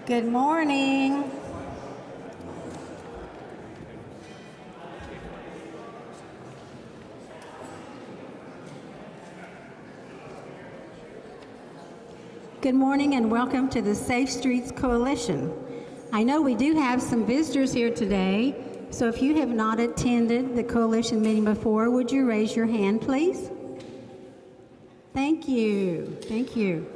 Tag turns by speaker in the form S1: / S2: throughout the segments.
S1: Good morning. Good morning and welcome to the Safe Streets Coalition. I know we do have some visitors here today, so if you have not attended the coalition meeting before, would you raise your hand, please? Thank you. Thank you.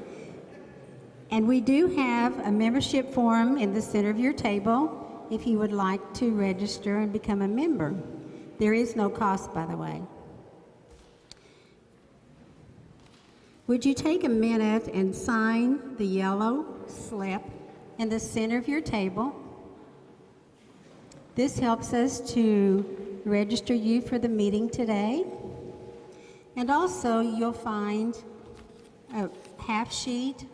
S1: And we do have a membership form in the center of your table if you would like to register and become a member. There is no cost, by the way. Would you take a minute and sign the yellow slip in the center of your table? This helps us to register you for the meeting today. And also you'll find a half sheet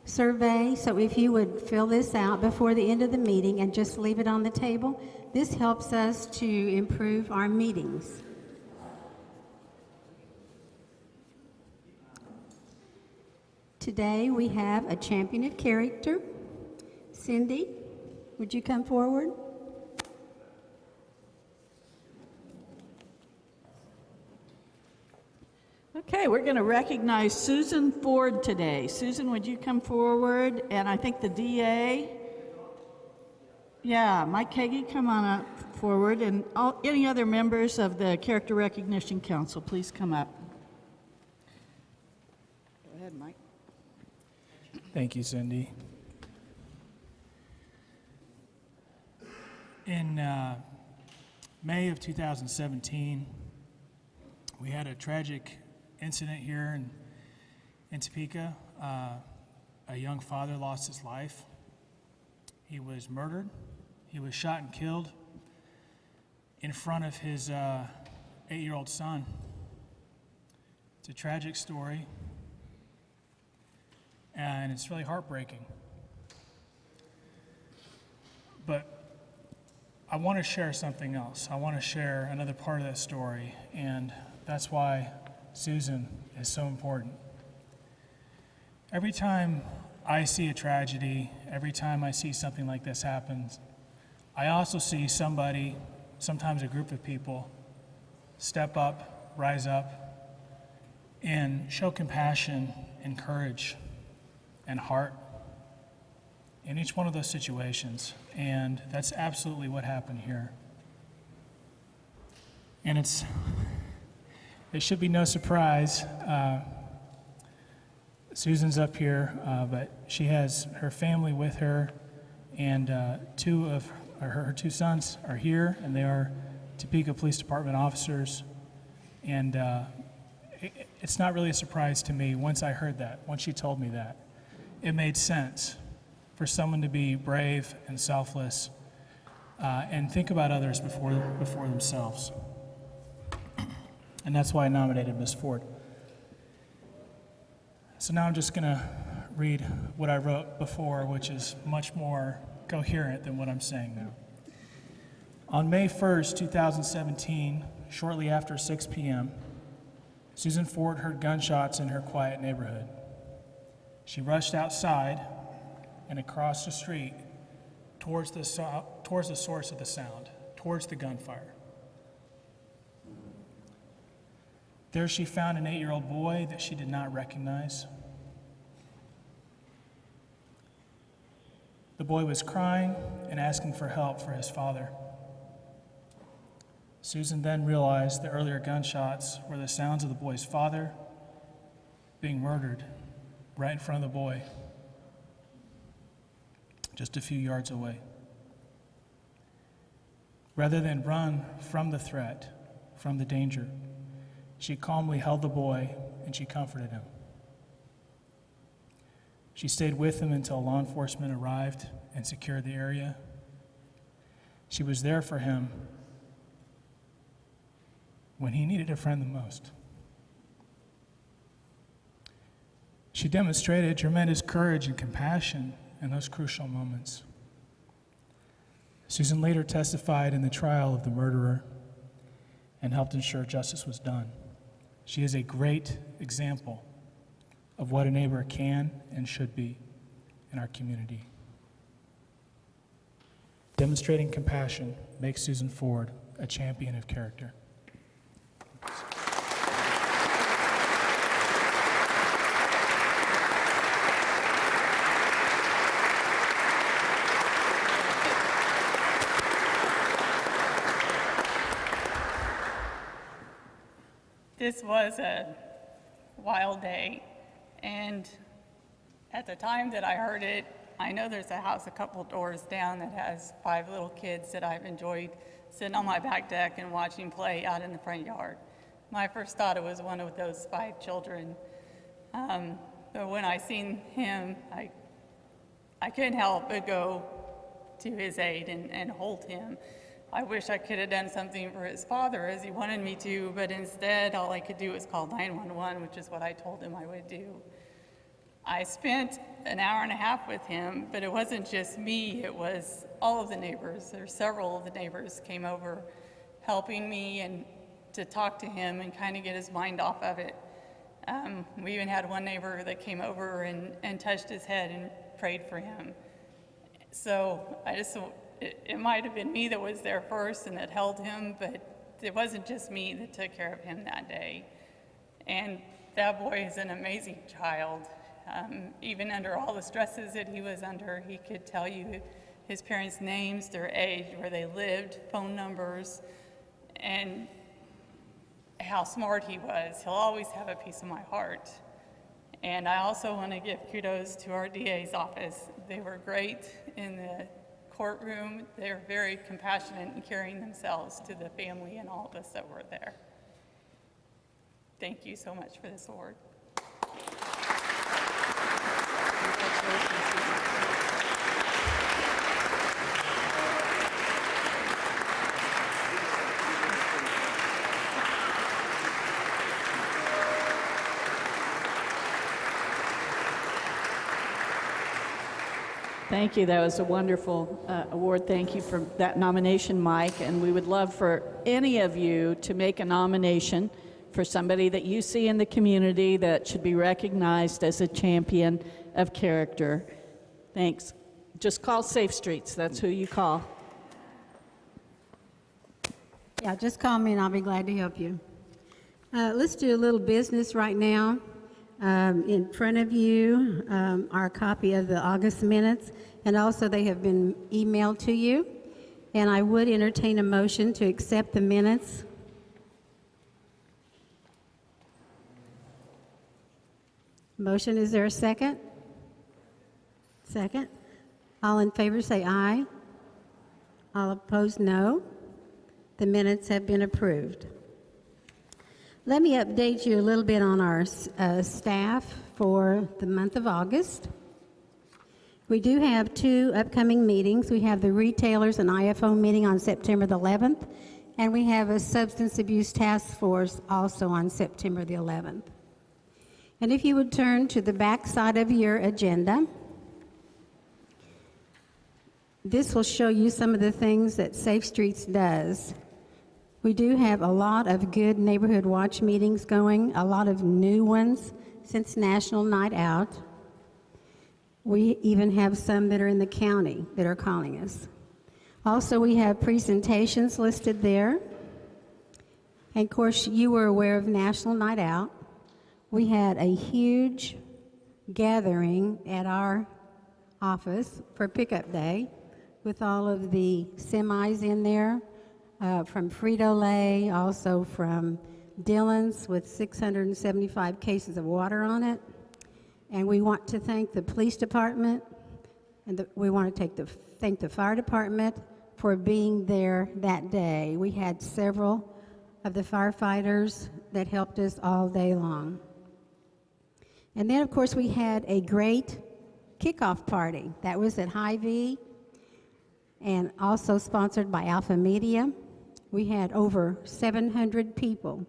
S1: survey, so if you would fill this out before the end of the meeting and just leave it on the table, this helps us to improve our meetings. Today we have a champion of character. Cindy, would you come forward?
S2: Okay, we're going to recognize Susan Ford today. Susan, would you come forward? And I think the DA. Yeah, Mike Kagi, come on up forward. And any other members of the Character Recognition Council, please come up. Go ahead, Mike.
S3: Thank you, Cindy. In May of 2017, we had a tragic incident here in Topeka. A young father lost his life. He was murdered. He was shot and killed in front of his 8-year-old son. It's a tragic story, and it's really heartbreaking. But I want to share something else. I want to share another part of that story, and that's why Susan is so important. Every time I see a tragedy, every time I see something like this happens, I also see somebody, sometimes a group of people, step up, rise up, and show compassion and courage and heart in each one of those situations. And that's absolutely what happened here. And it should be no surprise. Susan's up here, but she has her family with her, and two of her two sons are here, and they are Topeka Police Department officers. And it's not really a surprise to me once I heard that, once she told me that. It made sense for someone to be brave and selfless and think about others before themselves. And that's why I nominated Ms. Ford. So now I'm just going to read what I wrote before, which is much more coherent than what I'm saying now. On May 1st, 2017, shortly after 6 p.m., Susan Ford heard gunshots in her quiet neighborhood. She rushed outside and across the street towards the source of the sound, towards the gunfire. There she found an 8-year-old boy that she did not recognize. The boy was crying and asking for help for his father. Susan then realized the earlier gunshots were the sounds of the boy's father being murdered right in front of the boy, just a few yards away. Rather than run from the threat, from the danger, she calmly held the boy and she comforted him. She stayed with him until law enforcement arrived and secured the area. She was there for him when he needed a friend the most. She demonstrated tremendous courage and compassion in those crucial moments. Susan later testified in the trial of the murderer and helped ensure justice was done. She is a great example of what a neighbor can and should be in our community. Demonstrating compassion makes Susan Ford a champion of character.
S4: This was a wild day, and at the time that I heard it, I know there's a house a couple doors down that has 5 little kids that I've enjoyed sitting on my back deck and watching play out in the front yard. My first thought it was one of those 5 children. But when I seen him, I couldn't help but go to his aid and hold him. I wish I could have done something for his father as he wanted me to, but instead all I could do was call 911, which is what I told him I would do. I spent an hour and a half with him, but it wasn't just me, it was all of the neighbors. There's several of the neighbors came over helping me and to talk to him and kind of get his mind off of it. We even had one neighbor that came over and touched his head and prayed for him. So it might have been me that was there first and that held him, but it wasn't just me that took care of him that day. And that boy is an amazing child. Even under all the stresses that he was under, he could tell you his parents' names, their age, where they lived, phone numbers, and how smart he was. He'll always have a piece of my heart. And I also want to give kudos to our DA's office. They were great in the courtroom. They were very compassionate in carrying themselves to the family and all of us that were there. Thank you so much for this award.
S2: Thank you. That was a wonderful award. Thank you for that nomination, Mike. And we would love for any of you to make a nomination for somebody that you see in the community that should be recognized as a champion of character. Thanks. Just call Safe Streets. That's who you call.
S1: Yeah, just call me and I'll be glad to help you. Let's do a little business right now. In front of you are a copy of the August minutes, and also they have been emailed to you. And I would entertain a motion to accept the minutes. Motion, is there a second? Second. All in favor say aye. All opposed, no. The minutes have been approved. Let me update you a little bit on our staff for the month of August. We do have 2 upcoming meetings. We have the retailers and IFO meeting on September the 11th, and we have a substance abuse task force also on September the 11th. And if you would turn to the back side of your agenda, this will show you some of the things that Safe Streets does. We do have a lot of good neighborhood watch meetings going, a lot of new ones since National Night Out. We even have some that are in the county that are calling us. Also, we have presentations listed there. And of course, you were aware of National Night Out. We had a huge gathering at our office for pickup day with all of the semis in there. From Frito-Lay, also from Dillon's with 675 cases of water on it. And we want to thank the police department, and we want to thank the fire department for being there that day. We had several of the firefighters that helped us all day long. And then, of course, we had a great kickoff party. That was at Hy-Vee and also sponsored by Alpha Media. We had over 700 people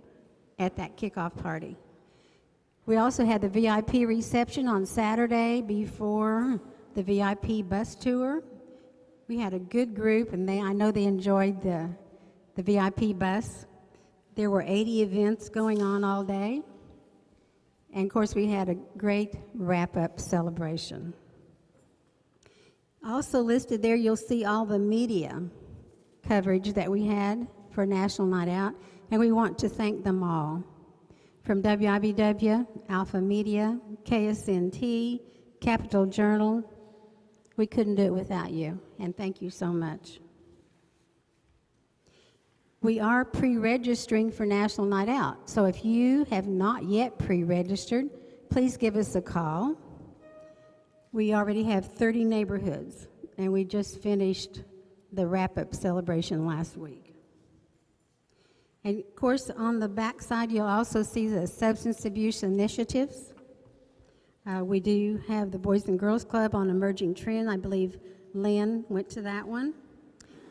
S1: at that kickoff party. We also had the VIP reception on Saturday before the VIP bus tour. We had a good group, and I know they enjoyed the VIP bus. There were 80 events going on all day. And of course, we had a great wrap-up celebration. Also listed there, you'll see all the media coverage that we had for National Night Out, and we want to thank them all. From WIBW, Alpha Media, KSNT, Capital Journal, we couldn't do it without you, and thank you so much. We are pre-registering for National Night Out, so if you have not yet pre-registered, please give us a call. We already have 30 neighborhoods, and we just finished the wrap-up celebration last week. And of course, on the back side, you'll also see the substance abuse initiatives. We do have the Boys and Girls Club on Emerging Trend. I believe Lynn went to that one.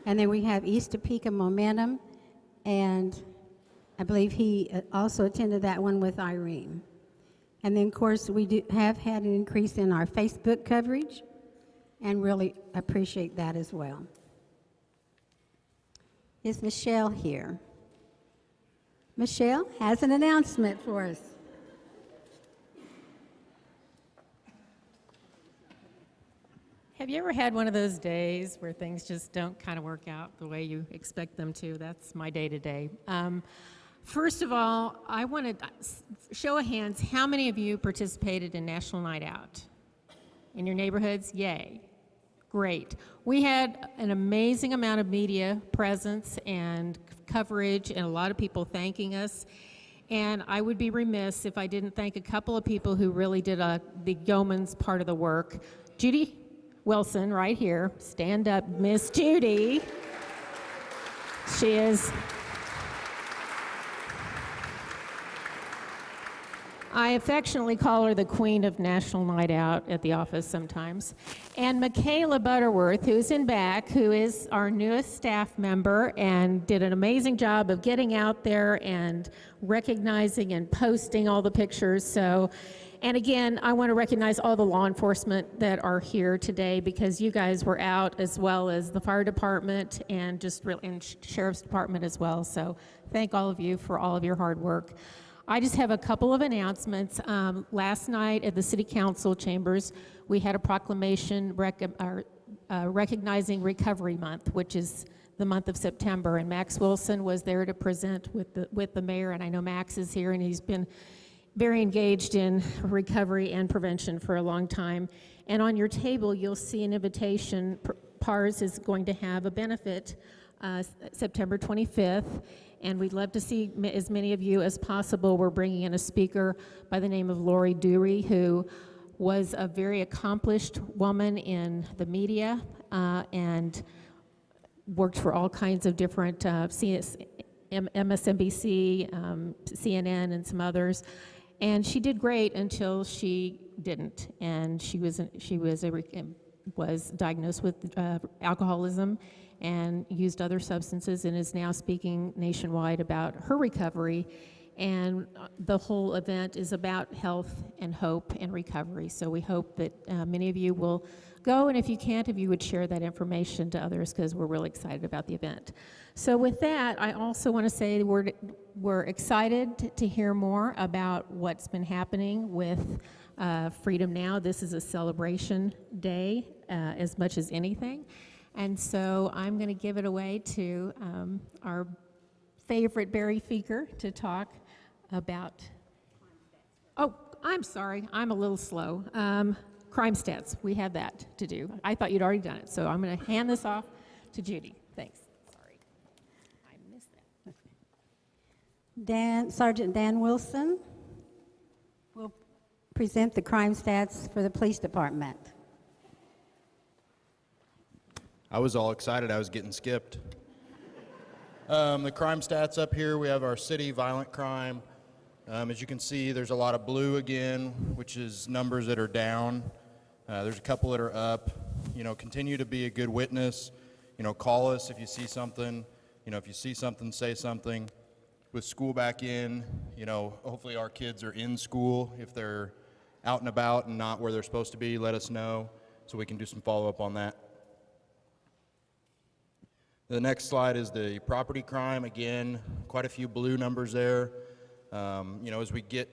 S1: And then we have East Topeka Momentum, and I believe he also attended that one with Irene. And then, of course, we have had an increase in our Facebook coverage, and really appreciate that as well. Is Michelle here? Michelle has an announcement for us.
S5: Have you ever had one of those days where things just don't kind of work out the way you expect them to? That's my day today. First of all, I want to show of hands, how many of you participated in National Night Out? In your neighborhoods? Yay. Great. We had an amazing amount of media presence and coverage, and a lot of people thanking us. And I would be remiss if I didn't thank a couple of people who really did the yeoman's part of the work. Judy Wilson, right here. Stand up, Miss Judy. She is... I affectionately call her the queen of National Night Out at the office sometimes. And Michaela Butterworth, who's in back, who is our newest staff member and did an amazing job of getting out there and recognizing and posting all the pictures. So, and again, I want to recognize all the law enforcement that are here today, because you guys were out, as well as the fire department and and sheriff's department as well. So thank all of you for all of your hard work. I just have a couple of announcements. Last night at the City Council chambers, we had a proclamation recognizing Recovery Month, which is the month of September, and Max Wilson was there to present with the mayor, and I know Max is here, and he's been very engaged in recovery and prevention for a long time. And on your table, you'll see an invitation. PARS is going to have a benefit September 25th, and we'd love to see as many of you as possible. We're bringing in a speaker by the name of Lori Dewey, who was a very accomplished woman in the media and worked for all kinds of different MSNBC, CNN, and some others. And she did great until she didn't, and she was diagnosed with alcoholism and used other substances, and is now speaking nationwide about her recovery. And the whole event is about health and hope and recovery. So we hope that many of you will go, and if you can't, if you would share that information to others, because we're really excited about the event. So with that, I also want to say we're excited to hear more about what's been happening with Freedom Now. This is a celebration day as much as anything. And so I'm going to give it away to our favorite Barry Feeker to talk about. Oh, I'm sorry. I'm a little slow. Crime stats. We have that to do. I thought you'd already done it. So I'm going to hand this off to Judy. Thanks. Sorry. I missed that.
S1: Sergeant Dan Wilson will present the crime stats for the police department.
S6: I was all excited I was getting skipped. The crime stats up here, we have our city violent crime. As you can see, there's a lot of blue again, which is numbers that are down. There's a couple that are up. Continue to be a good witness. Call us if you see something. If you see something, say something. With school back in, hopefully our kids are in school. If they're out and about and not where they're supposed to be, let us know so we can do some follow-up on that. The next slide is the property crime. Again, quite a few blue numbers there. As we get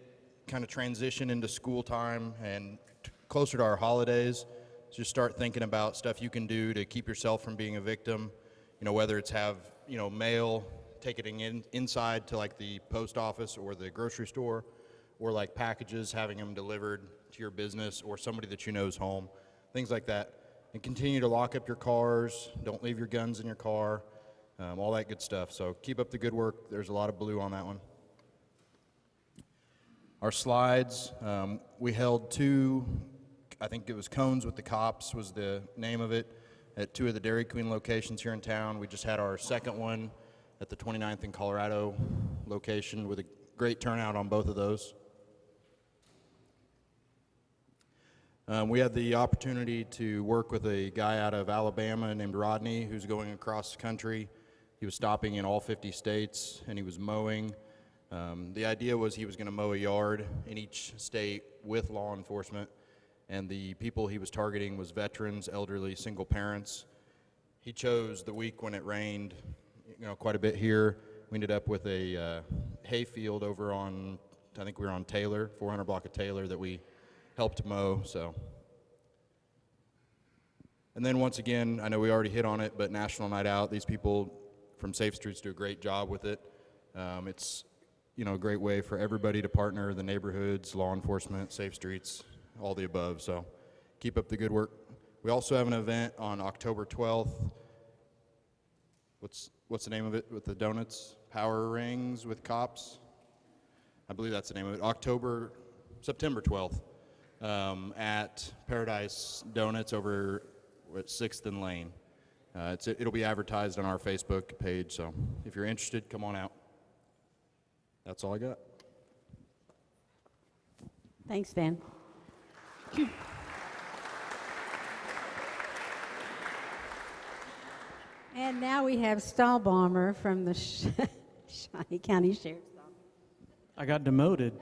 S6: kind of transition into school time and closer to our holidays, just start thinking about stuff you can do to keep yourself from being a victim. You know, whether it's have, you know, mail, taking it inside to like the post office or the grocery store, or like packages, having them delivered to your business or somebody that you know's home, things like that. And continue to lock up your cars. Don't leave your guns in your car, all that good stuff. So keep up the good work. There's a lot of blue on that one. Our slides, we held 2, I think it was Cones with the Cops was the name of it, at 2 of the Dairy Queen locations here in town. We just had our second one at the 29th and Colorado location with a great turnout on both of those. We had the opportunity to work with a guy out of Alabama named Rodney who's going across the country. He was stopping in all 50 states and he was mowing. The idea was he was going to mow a yard in each state with law enforcement, and the people he was targeting was veterans, elderly, single parents. He chose the week when it rained, you know, quite a bit here. We ended up with a hay field over on, I think we were on Taylor, 400 block of Taylor, that we helped mow. So, and then once again, I know we already hit on it, but National Night Out, these people from Safe Streets do a great job with it. It's, you know, a great way for everybody to partner, the neighborhoods, law enforcement, Safe Streets, all the above. So keep up the good work. We also have an event on October 12th. What's the name of it with the donuts? Power Rings with Cops? I believe that's the name of it. September 12th. At Paradise Donuts over at 6th and Lane. It'll be advertised on our Facebook page, so if you're interested, come on out. That's all I got.
S1: Thanks, Ben. And now we have Stahlbomber from the Shawnee County Sheriff's Office.
S7: I got demoted.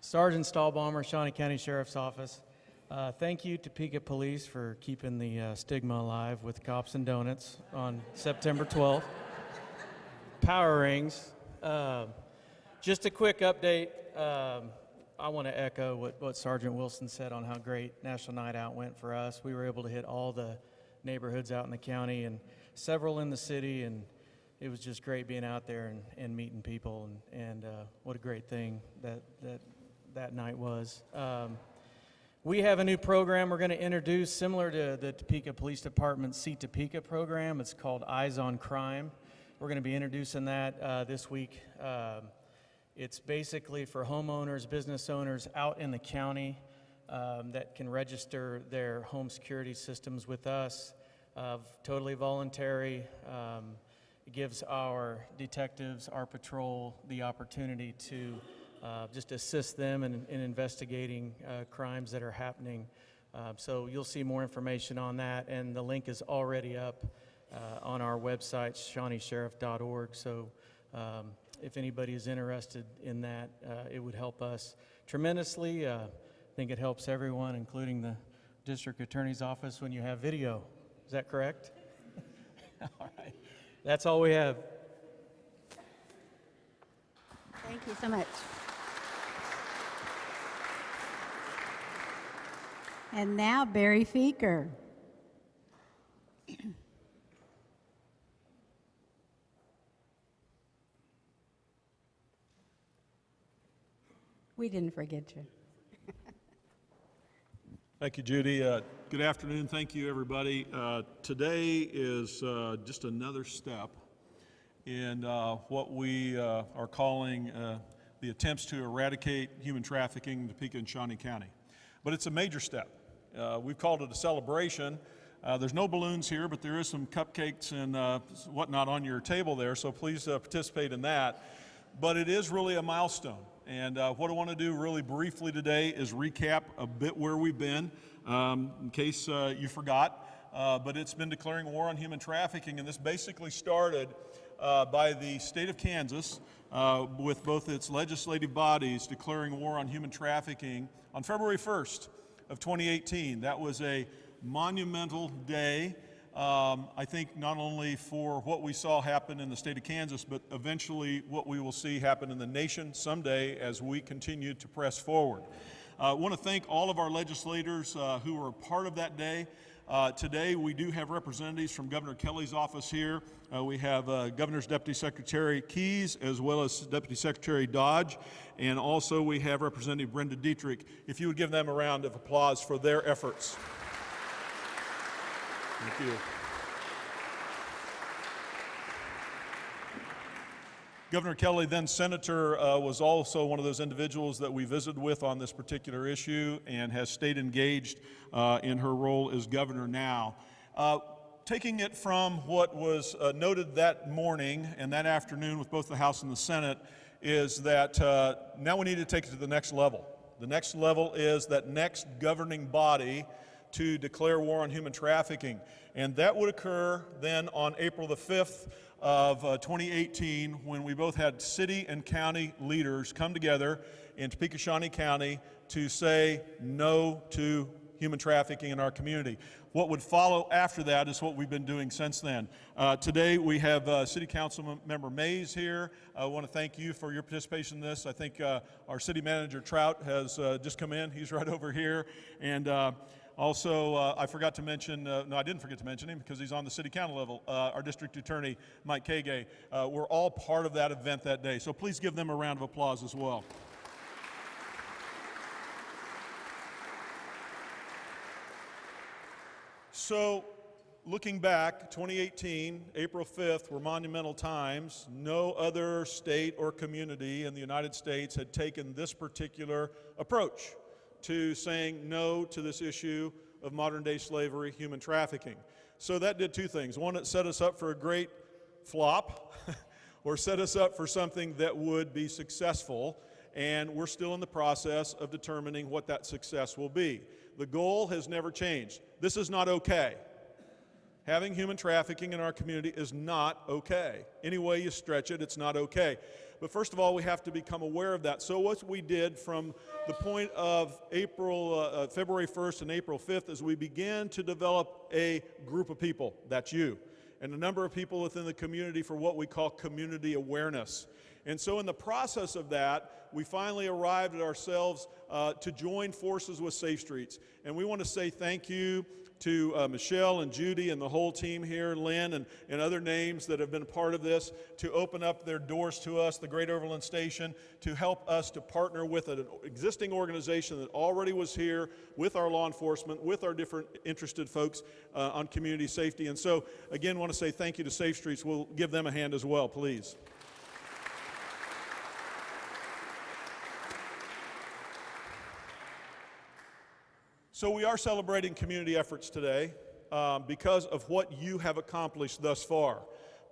S7: Sergeant Stahlbomber, Shawnee County Sheriff's Office. Thank you, Topeka Police, for keeping the stigma alive with Cops and Donuts on September 12th. Power Rings. Just a quick update. I want to echo what Sergeant Wilson said on how great National Night Out went for us. We were able to hit all the neighborhoods out in the county and several in the city, and it was just great being out there and meeting people, and what a great thing that night was. We have a new program we're going to introduce similar to the Topeka Police Department's See Topeka program. It's called Eyes on Crime. We're going to be introducing that this week. It's basically for homeowners, business owners out in the county that can register their home security systems with us. Totally voluntary. It gives our detectives, our patrol, the opportunity to just assist them in investigating crimes that are happening. So you'll see more information on that, and the link is already up on our website, shawneesheriff.org. So if anybody is interested in that, it would help us tremendously. I think it helps everyone, including the district attorney's office, when you have video. Is that correct? All right. That's all we have.
S1: Thank you so much. And now Barry Feeker. We didn't forget you.
S8: Thank you, Judy. Good afternoon. Thank you, everybody. Today is just another step in what we are calling the attempts to eradicate human trafficking in Topeka and Shawnee County. But it's a major step. We've called it a celebration. There's no balloons here, but there is some cupcakes and whatnot on your table there, so please participate in that. But it is really a milestone. And what I want to do really briefly today is recap a bit where we've been, in case you forgot. But it's been declaring war on human trafficking, and this basically started by the state of Kansas with both its legislative bodies declaring war on human trafficking on February 1st of 2018. That was a monumental day. I think not only for what we saw happen in the state of Kansas, but eventually what we will see happen in the nation someday as we continue to press forward. I want to thank all of our legislators who were a part of that day. Today we do have representatives from Governor Kelly's office here. We have Governor's Deputy Secretary Keys as well as Deputy Secretary Dodge, and also we have Representative Brenda Dietrich. If you would give them a round of applause for their efforts. Thank you. Governor Kelly, then Senator, was also one of those individuals that we visited with on this particular issue and has stayed engaged in her role as governor now. Taking it from what was noted that morning and that afternoon with both the House and the Senate is that now we need to take it to the next level. The next level is that next governing body to declare war on human trafficking. And that would occur then on April the 5th of 2018 when we both had city and county leaders come together in Topeka Shawnee County to say no to human trafficking in our community. What would follow after that is what we've been doing since then. Today we have City Council Member Mays here. I want to thank you for your participation in this. I think our City Manager Trout has just come in. He's right over here. And also, I forgot to mention, no, I didn't forget to mention him because he's on the city council level, our district attorney, Mike Kage. We're all part of that event that day, so please give them a round of applause as well. So, looking back, 2018, April 5th were monumental times. No other state or community in the United States had taken this particular approach to saying no to this issue of modern-day slavery, human trafficking. So that did two things. One, it set us up for a great flop, or set us up for something that would be successful, and we're still in the process of determining what that success will be. The goal has never changed. This is not okay. Having human trafficking in our community is not okay. Any way you stretch it, it's not okay. But first of all, we have to become aware of that. So what we did from the point of February 1st and April 5th is we began to develop a group of people, that's you, and a number of people within the community for what we call community awareness. And so in the process of that, we finally arrived at ourselves to join forces with Safe Streets. And we want to say thank you to Michelle and Judy and the whole team here, Lynn and other names that have been a part of this, to open up their doors to us, the Great Overland Station, to help us to partner with an existing organization that already was here with our law enforcement, with our different interested folks on community safety. And so, again, want to say thank you to Safe Streets. We'll give them a hand as well, please. So we are celebrating community efforts today because of what you have accomplished thus far.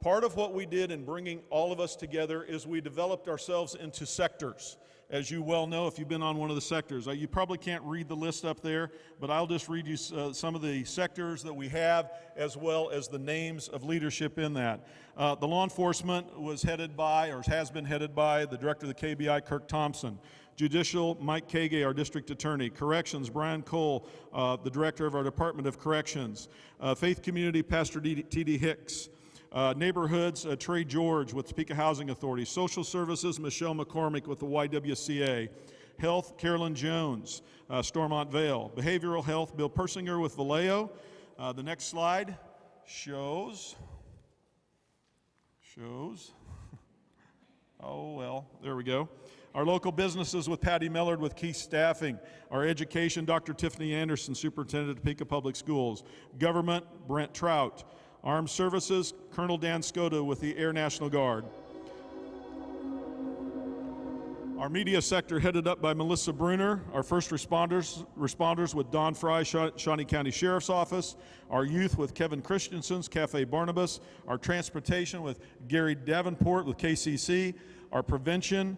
S8: Part of what we did in bringing all of us together is we developed ourselves into sectors. As you well know, if you've been on one of the sectors, you probably can't read the list up there, but I'll just read you some of the sectors that we have, as well as the names of leadership in that. The law enforcement was headed by, or has been headed by, the director of the KBI, Kirk Thompson. Judicial, Mike Kage, our district attorney. Corrections, Brian Cole, the director of our Department of Corrections. Faith Community, Pastor T.D. Hicks. Neighborhoods, Trey George with Topeka Housing Authority. Social Services, Michelle McCormick with the YWCA. Health, Carolyn Jones, Stormont Vale. Behavioral Health, Bill Persinger with Vallejo. The next slide shows. Oh, well, there we go. Our local businesses with Patty Millard with Keith Staffing. Our education, Dr. Tiffany Anderson, Superintendent of Topeka Public Schools. Government, Brent Trout. Armed Services, Colonel Dan Skota with the Air National Guard. Our media sector headed up by Melissa Bruner. Our first responders with Don Fry, Shawnee County Sheriff's Office. Our youth with Kevin Christensen's Cafe Barnabas. Our transportation with Gary Davenport with KCC. Our prevention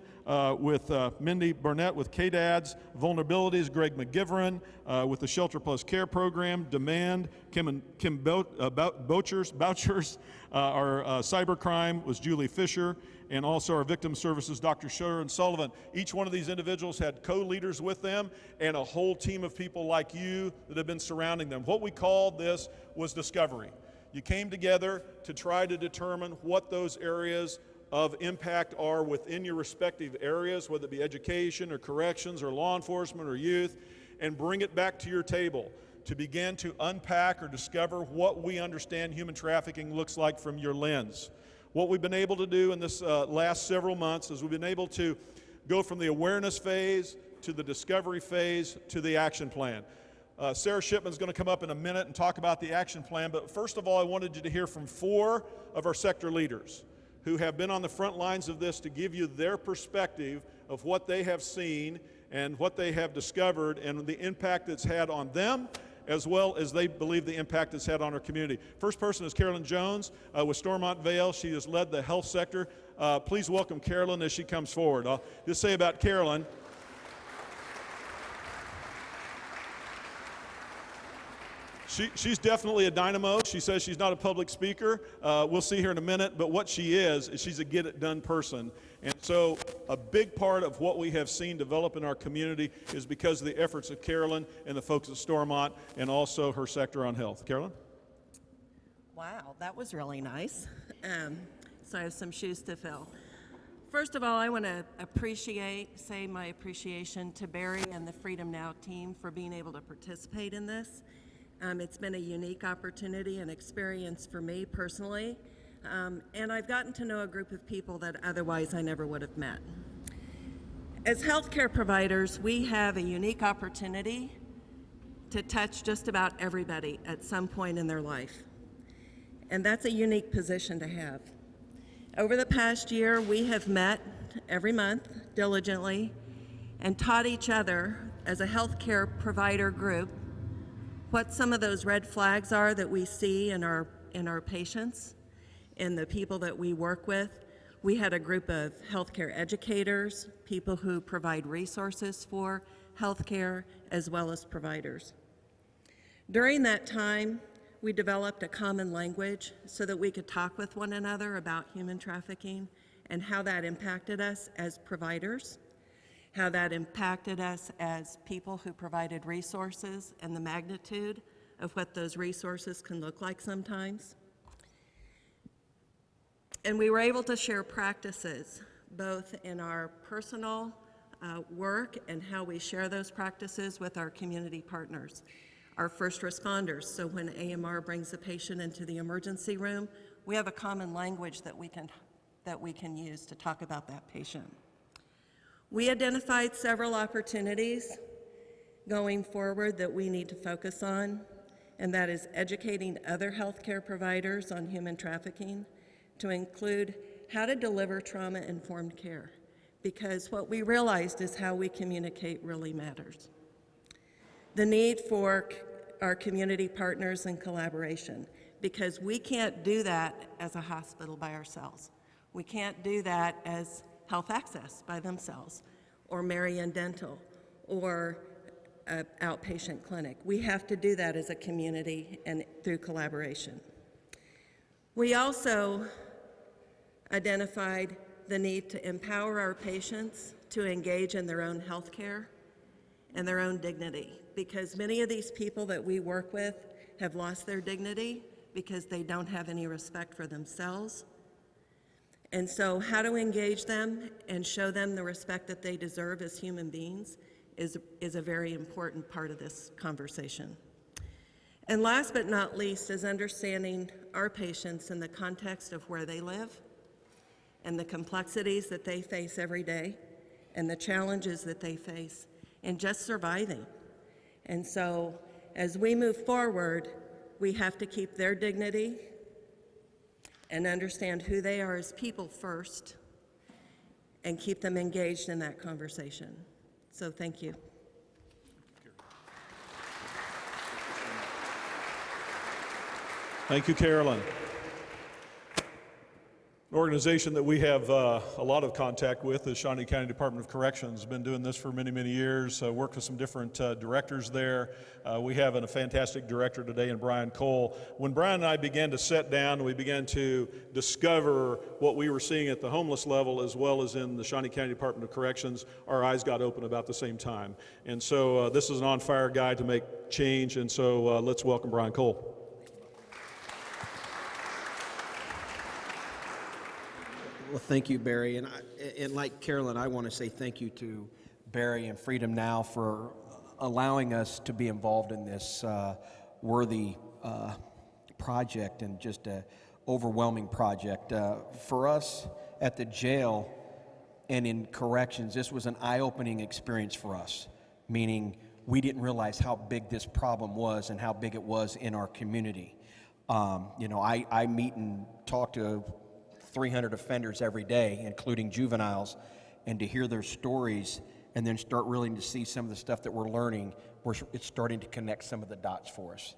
S8: with Mindy Barnett with KDADS, vulnerabilities, Greg McGivern with the Shelter Plus Care Program, Demand, Kim Bouchers, our cybercrime was Julie Fisher, and also our victim services, Dr. Sharon Sullivan. Each one of these individuals had co-leaders with them and a whole team of people like you that have been surrounding them. What we called this was discovery. You came together to try to determine what those areas of impact are within your respective areas, whether it be education or corrections or law enforcement or youth, and bring it back to your table to begin to unpack or discover what we understand human trafficking looks like from your lens. What we've been able to do in this last several months is we've been able to go from the awareness phase to the discovery phase to the action plan. Sarah Shipman's going to come up in a minute and talk about the action plan, but first of all, I wanted you to hear from 4 of our sector leaders who have been on the front lines of this to give you their perspective of what they have seen and what they have discovered and the impact it's had on them, as well as they believe the impact it's had on our community. First person is Carolyn Jones with Stormont Vale. She has led the health sector. Please welcome Carolyn as she comes forward. I'll just say about Carolyn, she's definitely a dynamo. She says she's not a public speaker. We'll see here in a minute, but what she is she's a get-it-done person. And so a big part of what we have seen develop in our community is because of the efforts of Carolyn and the folks at Stormont and also her sector on health. Carolyn?
S9: Wow, that was really nice. So I have some shoes to fill. First of all, I want to say my appreciation to Barry and the Freedom Now team for being able to participate in this. It's been a unique opportunity and experience for me personally, and I've gotten to know a group of people that otherwise I never would have met. As healthcare providers, we have a unique opportunity to touch just about everybody at some point in their life, and that's a unique position to have. Over the past year, we have met every month diligently and taught each other as a healthcare provider group what some of those red flags are that we see in our patients and the people that we work with. We had a group of healthcare educators, people who provide resources for healthcare, as well as providers. During that time, we developed a common language so that we could talk with one another about human trafficking and how that impacted us as providers, how that impacted us as people who provided resources and the magnitude of what those resources can look like sometimes. And we were able to share practices, both in our personal work and how we share those practices with our community partners, our first responders. So when AMR brings a patient into the emergency room, we have a common language that we can use to talk about that patient. We identified several opportunities going forward that we need to focus on, and that is educating other healthcare providers on human trafficking, to include how to deliver trauma-informed care, because what we realized is how we communicate really matters. The need for our community partners and collaboration, because we can't do that as a hospital by ourselves. We can't do that as Health Access by themselves, or Marion Dental, or an outpatient clinic. We have to do that as a community and through collaboration. We also identified the need to empower our patients to engage in their own health care and their own dignity, because many of these people that we work with have lost their dignity because they don't have any respect for themselves. And so how to engage them and show them the respect that they deserve as human beings is a very important part of this conversation. And last but not least is understanding our patients in the context of where they live and the complexities that they face every day and the challenges that they face in just surviving. And so as we move forward, we have to keep their dignity and understand who they are as people first and keep them engaged in that conversation. So thank you.
S8: Thank you, Carolyn. An organization that we have a lot of contact with is Shawnee County Department of Corrections. Been doing this for many, many years. Worked with some different directors there. We have a fantastic director today in Brian Cole. When Brian and I began to sit down, we began to discover what we were seeing at the homeless level as well as in the Shawnee County Department of Corrections. Our eyes got open about the same time. And so this is an on-fire guy to make change, and so let's welcome Brian Cole.
S10: Well, thank you, Barry. And like Carolyn, I want to say thank you to Barry and Freedom Now for allowing us to be involved in this worthy project, and just an overwhelming project. For us at the jail and in corrections, this was an eye-opening experience for us, meaning we didn't realize how big this problem was and how big it was in our community. I meet and talk to 300 offenders every day, including juveniles, and to hear their stories and then start really to see some of the stuff that we're learning, it's starting to connect some of the dots for us.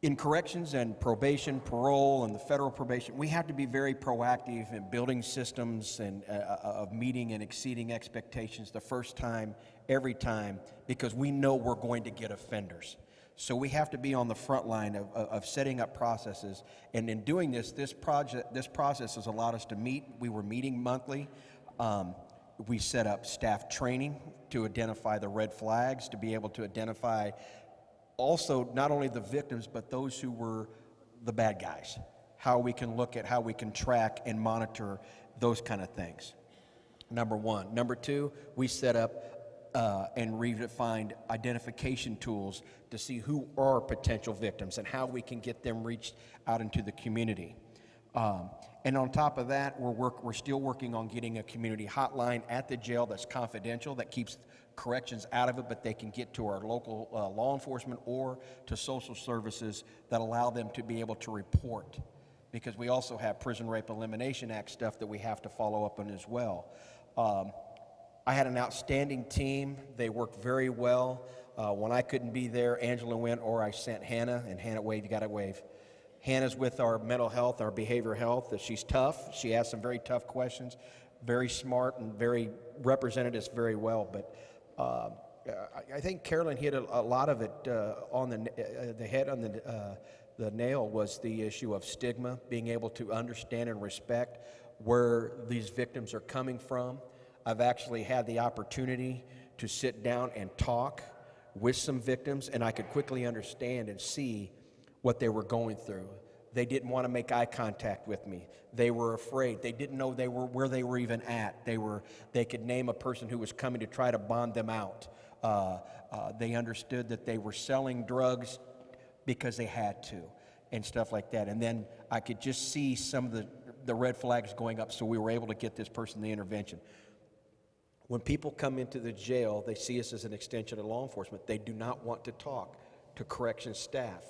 S10: In corrections and probation, parole, and the federal probation, we have to be very proactive in building systems and of meeting and exceeding expectations the first time, every time, because we know we're going to get offenders. So we have to be on the front line of setting up processes. And in doing this process has allowed us to meet. We were meeting monthly. We set up staff training to identify the red flags, to be able to identify also not only the victims, but those who were the bad guys. How we can look at how we can track and monitor those kind of things. Number one. Number two, we set up and redefined identification tools to see who are potential victims and how we can get them reached out into the community. And on top of that, we're still working on getting a community hotline at the jail that's confidential, that keeps corrections out of it, but they can get to our local law enforcement or to social services that allow them to be able to report. Because we also have Prison Rape Elimination Act stuff that we have to follow up on as well. I had an outstanding team. They worked very well. When I couldn't be there, Angela went, or I sent Hannah, and Hannah, wave, you gotta wave. Hannah's with our mental health, our behavioral health. She's tough. She asked some very tough questions, very smart, and very represented us very well. But I think Carolyn hit a lot of it on the head on the nail, was the issue of stigma, being able to understand and respect where these victims are coming from. I've actually had the opportunity to sit down and talk with some victims, and I could quickly understand and see what they were going through. They didn't want to make eye contact with me. They were afraid. They didn't know where they were even at. They could name a person who was coming to try to bond them out. They understood that they were selling drugs because they had to, and stuff like that. And then I could just see some of the red flags going up, so we were able to get this person the intervention. When people come into the jail, they see us as an extension of law enforcement. They do not want to talk to corrections staff.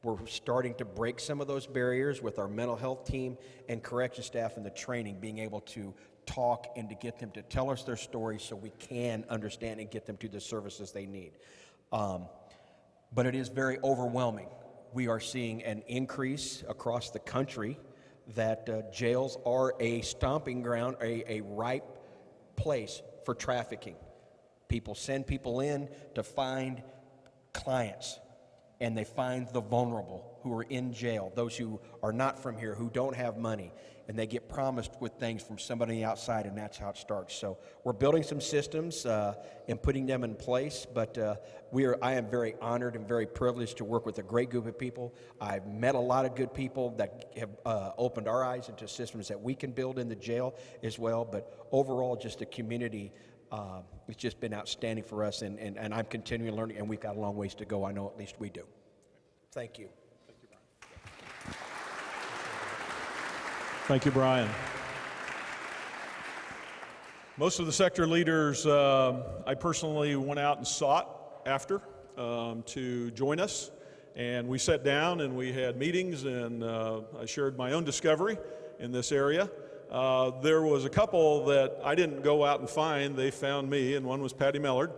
S10: We're starting to break some of those barriers with our mental health team and corrections staff and the training, being able to talk and to get them to tell us their stories so we can understand and get them to the services they need. But it is very overwhelming. We are seeing an increase across the country that jails are a stomping ground, a ripe place for trafficking. People send people in to find clients, and they find the vulnerable who are in jail, those who are not from here, who don't have money, and they get promised with things from somebody on the outside, and that's how it starts. So we're building some systems and putting them in place, but I am very honored and very privileged to work with a great group of people. I've met a lot of good people that have opened our eyes into systems that we can build in the jail as well, but overall, just the community, it's just been outstanding for us, and I'm continuing learning, and we've got a long ways to go. I know at least we do. Thank you.
S8: Thank you, Brian. Most of the sector leaders I personally went out and sought after to join us, and we sat down and we had meetings, and I shared my own discovery in this area. There was a couple that I didn't go out and find. They found me, and one was Patty Millard.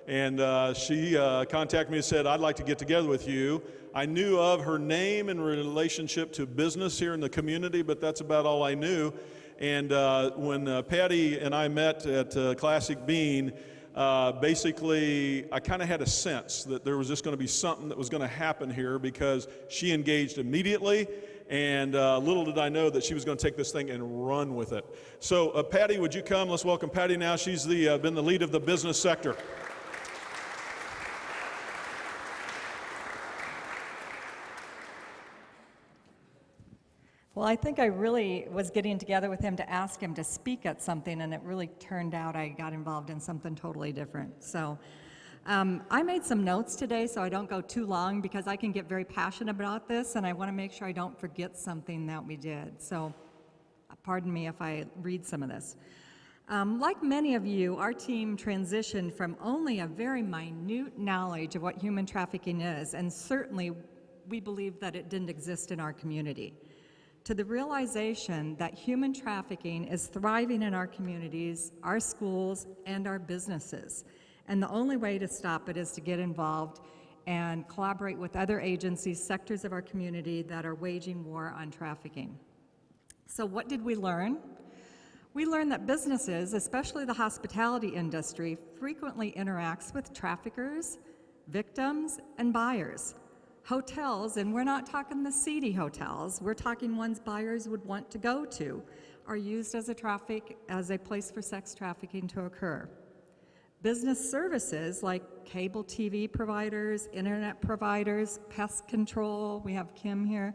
S8: And she contacted me and said, I'd like to get together with you. I knew of her name in relationship to business here in the community, but that's about all I knew. And when Patty and I met at Classic Bean, basically I kind of had a sense that there was just going to be something that was going to happen here, because she engaged immediately. And little did I know that she was going to take this thing and run with it. So Patty, would you come? Let's welcome Patty now. She's been the lead of the business sector.
S11: Well, Well, I think I really was getting together with him to ask him to speak at something, and it really turned out I got involved in something totally different. So I made some notes today so I don't go too long, because I can get very passionate about this, and I want to make sure I don't forget something that we did. So pardon me if I read some of this. Like many of you, our team transitioned from only a very minute knowledge of what human trafficking is, and certainly we believe that it didn't exist in our community, to the realization that human trafficking is thriving in our communities, our schools, and our businesses. And the only way to stop it is to get involved and collaborate with other agencies, sectors of our community that are waging war on trafficking. So what did we learn? We learned that businesses, especially the hospitality industry, frequently interacts with traffickers, victims, and buyers. Hotels, and we're not talking the seedy hotels, we're talking ones buyers would want to go to, are used as a place for sex trafficking to occur. Business services like cable TV providers, internet providers, pest control, we have Kim here,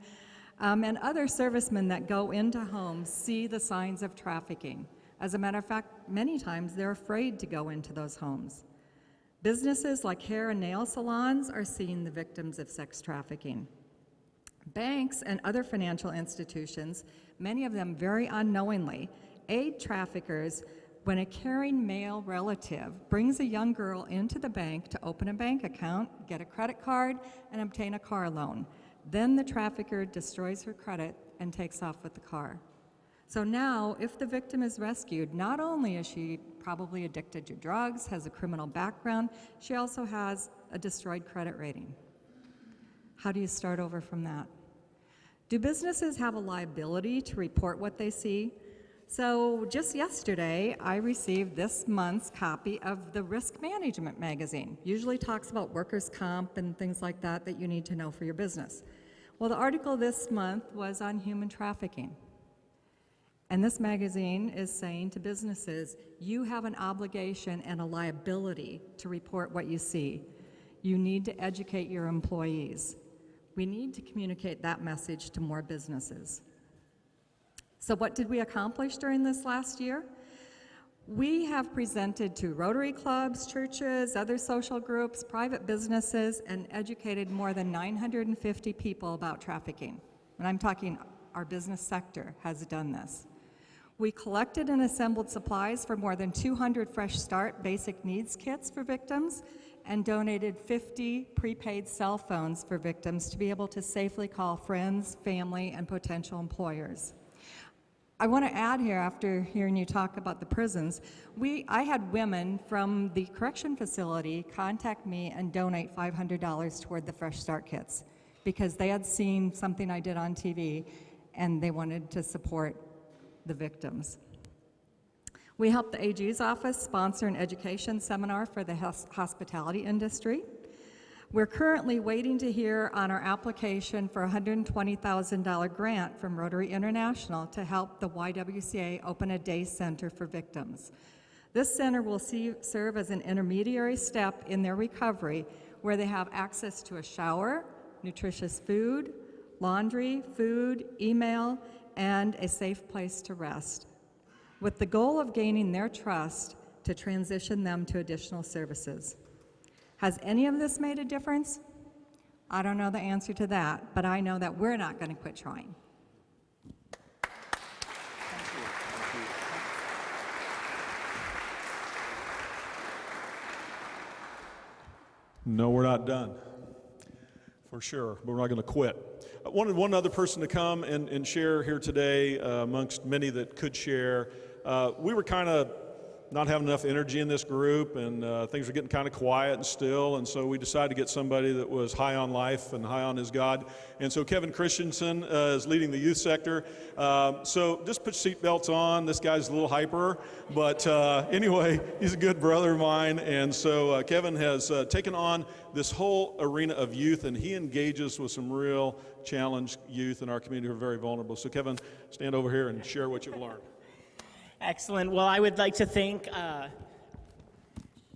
S11: and other servicemen that go into homes see the signs of trafficking. As a matter of fact, many times they're afraid to go into those homes. Businesses like hair and nail salons are seeing the victims of sex trafficking. Banks and other financial institutions, many of them very unknowingly, aid traffickers when a caring male relative brings a young girl into the bank to open a bank account, get a credit card, and obtain a car loan. Then the trafficker destroys her credit and takes off with the car. So now, if the victim is rescued, not only is she probably addicted to drugs, has a criminal background, she also has a destroyed credit rating. How do you start over from that? Do businesses have a liability to report what they see? So just yesterday, I received this month's copy of the Risk Management magazine. Usually talks about workers' comp and things like that that you need to know for your business. Well, the article this month was on human trafficking. And this magazine is saying to businesses, you have an obligation and a liability to report what you see. You need to educate your employees. We need to communicate that message to more businesses. So what did we accomplish during this last year? We have presented to Rotary clubs, churches, other social groups, private businesses, and educated more than 950 people about trafficking. And I'm talking our business sector has done this. We collected and assembled supplies for more than 200 Fresh Start basic needs kits for victims and donated 50 prepaid cell phones for victims to be able to safely call friends, family, and potential employers. I want to add here, after hearing you talk about the prisons, I had women from the correction facility contact me and donate $500 toward the Fresh Start kits because they had seen something I did on TV and they wanted to support the victims. We helped the AG's office sponsor an education seminar for the hospitality industry. We're currently waiting to hear on our application for a $120,000 grant from Rotary International to help the YWCA open a day center for victims. This center will serve as an intermediary step in their recovery where they have access to a shower, nutritious food, laundry, food, email, and a safe place to rest, with the goal of gaining their trust to transition them to additional services. Has any of this made a difference? I don't know the answer to that, but I know that we're not going to quit trying.
S8: No, we're not done, for sure, but we're not going to quit. I wanted one other person to come and share here today amongst many that could share. We were kind of not having enough energy in this group, and things were getting kind of quiet and still, and so we decided to get somebody that was high on life and high on his God. And so Kevin Christensen is leading the youth sector. So just put seatbelts on. This guy's a little hyper, but anyway, he's a good brother of mine, and so Kevin has taken on this whole arena of youth, and he engages with some real challenged youth in our community who are very vulnerable. So Kevin, stand over here and share what you've learned.
S12: Excellent. Well, I would like to thank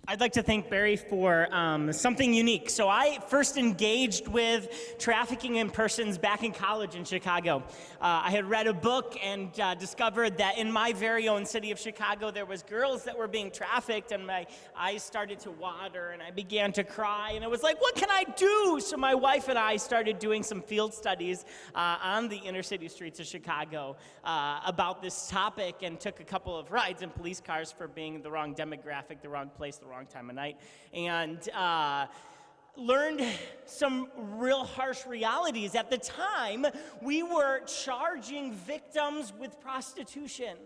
S12: I'd like to thank Barry for something unique. So I first engaged with trafficking in persons back in college in Chicago. I had read a book and discovered that in my very own city of Chicago, there was girls that were being trafficked, and my eyes started to water, and I began to cry, and it was like, what can I do? So my wife and I started doing some field studies on the inner city streets of Chicago about this topic, and took a couple of rides in police cars for being the wrong demographic, the wrong place, the wrong time of night, and learned some real harsh realities. At the time, we were charging victims with prostitution.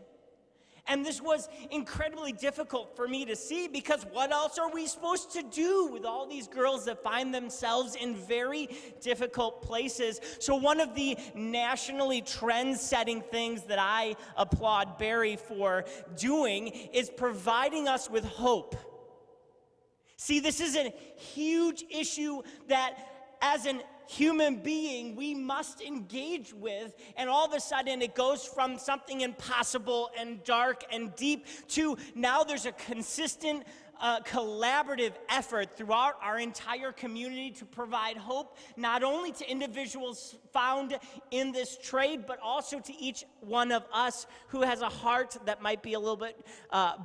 S12: And this was incredibly difficult for me to see, because what else are we supposed to do with all these girls that find themselves in very difficult places? So one of the nationally trend-setting things that I applaud Barry for doing is providing us with hope. See, this is a huge issue that as an human being we must engage with, and all of a sudden it goes from something impossible and dark and deep to now there's a consistent collaborative effort throughout our entire community to provide hope, not only to individuals found in this trade, but also to each one of us who has a heart that might be a little bit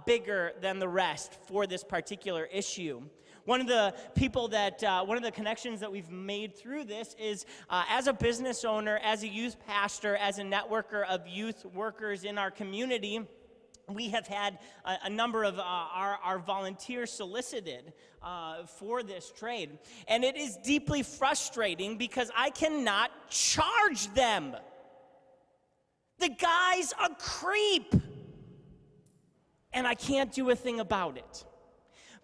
S12: bigger than the rest for this particular issue. One of the people that, one of the connections that we've made through this is as a business owner, as a youth pastor, as a networker of youth workers in our community, we have had a number of our volunteers solicited for this trade. And it is deeply frustrating because I cannot charge them. The guy's a creep. And I can't do a thing about it.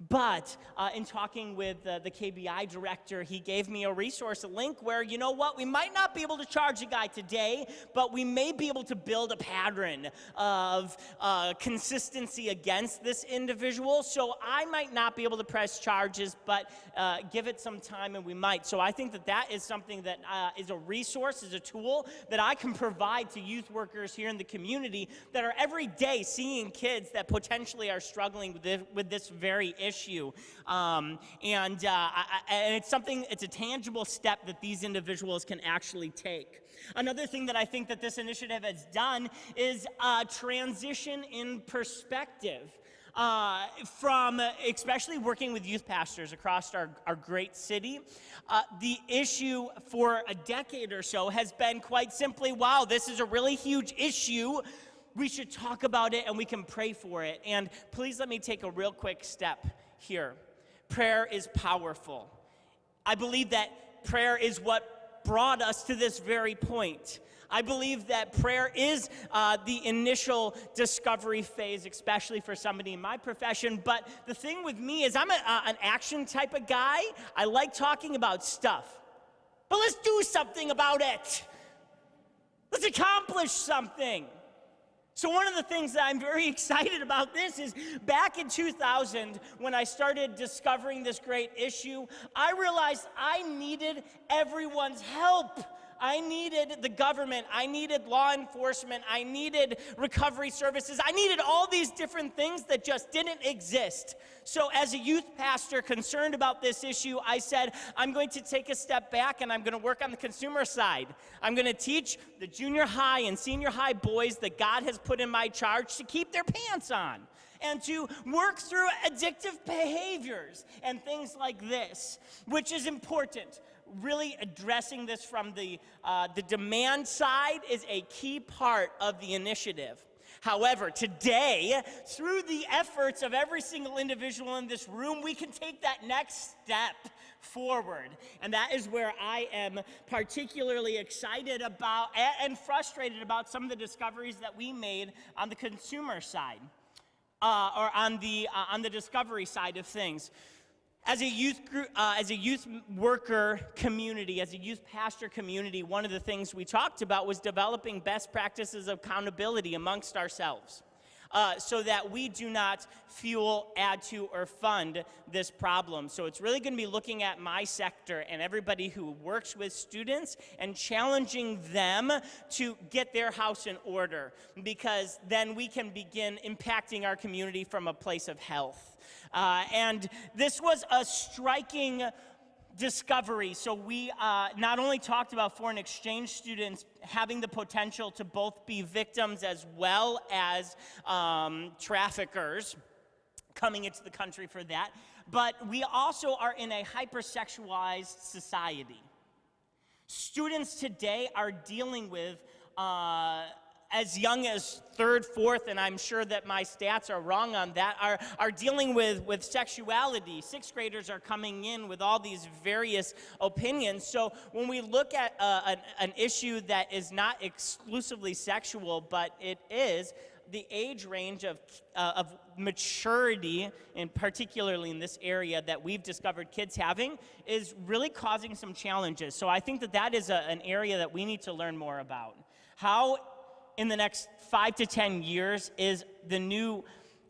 S12: But in talking with the KBI director, he gave me a resource, a link where, you know what, we might not be able to charge a guy today, but we may be able to build a pattern of consistency against this individual. So I might not be able to press charges, but give it some time and we might. So I think that that is something that is a resource, is a tool that I can provide to youth workers here in the community that are every day seeing kids that potentially are struggling with this very issue. And it's something, it's a tangible step that these individuals can actually take. Another thing that I think that this initiative has done is transition in perspective. From especially working with youth pastors across our great city, the issue for a decade or so has been quite simply, wow, this is a really huge issue. We should talk about it and we can pray for it. And please let me take a real quick step here. Prayer is powerful. I believe that prayer is what brought us to this very point. I believe that prayer is the initial discovery phase, especially for somebody in my profession. But the thing with me is I'm an action type of guy. I like talking about stuff. But let's do something about it. Let's accomplish something. So one of the things that I'm very excited about this is back in 2000, when I started discovering this great issue, I realized I needed everyone's help. I needed the government, I needed law enforcement, I needed recovery services, I needed all these different things that just didn't exist. So as a youth pastor concerned about this issue, I said, I'm going to take a step back and I'm going to work on the consumer side. I'm going to teach the junior high and senior high boys that God has put in my charge to keep their pants on and to work through addictive behaviors and things like this, which is important. Really addressing this from the demand side is a key part of the initiative. However, today, through the efforts of every single individual in this room, we can take that next step forward. And that is where I am particularly excited about and frustrated about some of the discoveries that we made on the consumer side, or on the discovery side of things. As a youth group, as a youth worker community, as a youth pastor community, one of the things we talked about was developing best practices of accountability amongst ourselves. so that we do not fuel, add to, or fund this problem. So it's really going to be looking at my sector and everybody who works with students and challenging them to get their house in order, because then we can begin impacting our community from a place of health. And this was a striking discovery. So we not only talked about foreign exchange students having the potential to both be victims as well as traffickers coming into the country for that, but we also are in a hypersexualized society. Students today are dealing with as young as third, fourth, and I'm sure that my stats are wrong on that, are dealing with sexuality. Sixth graders are coming in with all these various opinions. So when we look at an issue that is not exclusively sexual, but it is, the age range of maturity, and particularly in this area that we've discovered kids having, is really causing some challenges. So I think that that is an area that we need to learn more about. How in the next 5 to 10 years is the new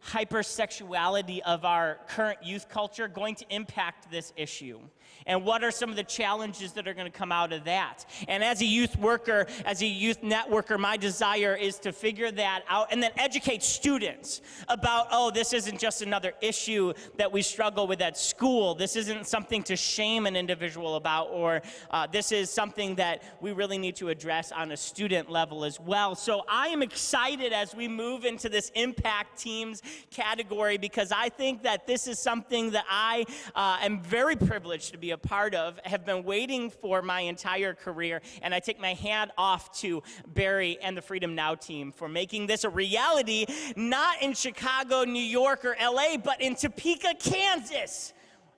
S12: hypersexuality of our current youth culture going to impact this issue? And what are some of the challenges that are going to come out of that? And as a youth worker, as a youth networker, my desire is to figure that out and then educate students about, oh, this isn't just another issue that we struggle with at school. This isn't something to shame an individual about, or this is something that we really need to address on a student level as well. So I am excited as we move into this impact teams category, because I think that this is something that I am very privileged to be a part of, have been waiting for my entire career, and I take my hat off to Barry and the Freedom Now team for making this a reality, not in Chicago, New York, or LA, but in Topeka, Kansas,